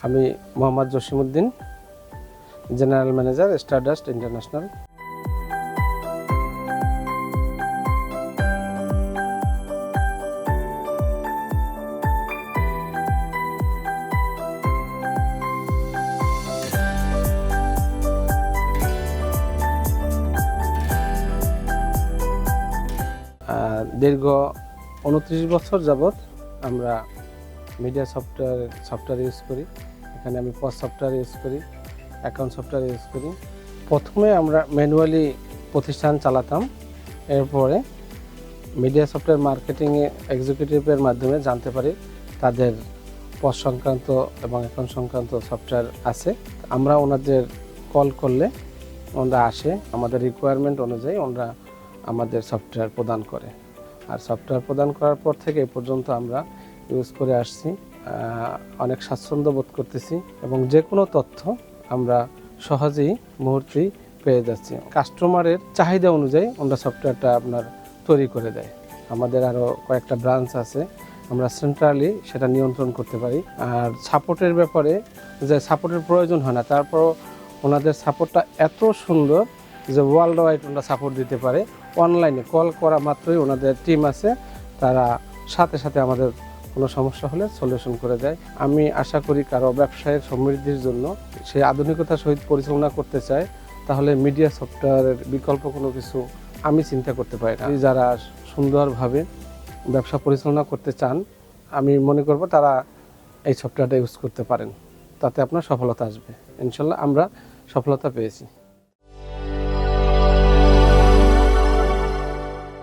আমি Mohammad Jasimuddin, general manager, Stardust international. দীর্ঘ 29 বছর যাবৎ আমরা মিডিয়া সফটওয়্যার ইউজ করি। এখানে আমি পজ সফটওয়্যার ইউজ করি, অ্যাকাউন্ট সফটওয়্যার ইউজ করি। প্রথমে আমরা ম্যানুয়ালি প্রতিষ্ঠান চালাতাম, এরপরে মিডিয়া সফটওয়্যার মার্কেটিংয়ে এক্সিকিউটিভের মাধ্যমে জানতে পারি তাদের পজ সংক্রান্ত এবং অ্যাকাউন্ট সংক্রান্ত সফটওয়্যার আছে। আমরা ওনাদের কল করলে ওনারা আসে, আমাদের রিকোয়ারমেন্ট অনুযায়ী ওনারা আমাদের সফটওয়্যার প্রদান করে। আর সফটওয়্যার প্রদান করার পর থেকে এ পর্যন্ত আমরা ইউজ করে আসছি, অনেক স্বাচ্ছন্দ্য বোধ করতেছি এবং যে কোনো তথ্য আমরা সহজেই মুহূর্তেই পেয়ে যাচ্ছি। কাস্টমারের চাহিদা অনুযায়ী আমরা সফটওয়্যারটা আপনার তৈরি করে দেয়। আমাদের আরও কয়েকটা ব্রাঞ্চ আছে, আমরা সেন্ট্রালি সেটা নিয়ন্ত্রণ করতে পারি। আর সাপোর্টের ব্যাপারে যে সাপোর্টের প্রয়োজন হয় না, তারপরও ওনাদের সাপোর্টটা এত সুন্দর যে ওয়ার্ল্ড ওয়াইড ওনারা সাপোর্ট দিতে পারে। অনলাইনে কল করা মাত্রই ওনাদের টিম আছে, তারা সাথে সাথে আমাদের কোনো সমস্যা হলে সলিউশন করে দেয়। আমি আশা করি কারো ব্যবসায়ের সমৃদ্ধির জন্য সে আধুনিকতার সহিত পরিচালনা করতে চায়, তাহলে মিডিয়া সফটওয়্যারের বিকল্প কোনো কিছু আমি চিন্তা করতে পারি না। যারা সুন্দরভাবে ব্যবসা পরিচালনা করতে চান, আমি মনে করব তারা এই সফটওয়্যারটা ইউজ করতে পারেন, তাতে আপনার সফলতা আসবে। ইনশাল্লাহ আমরা সফলতা পেয়েছি।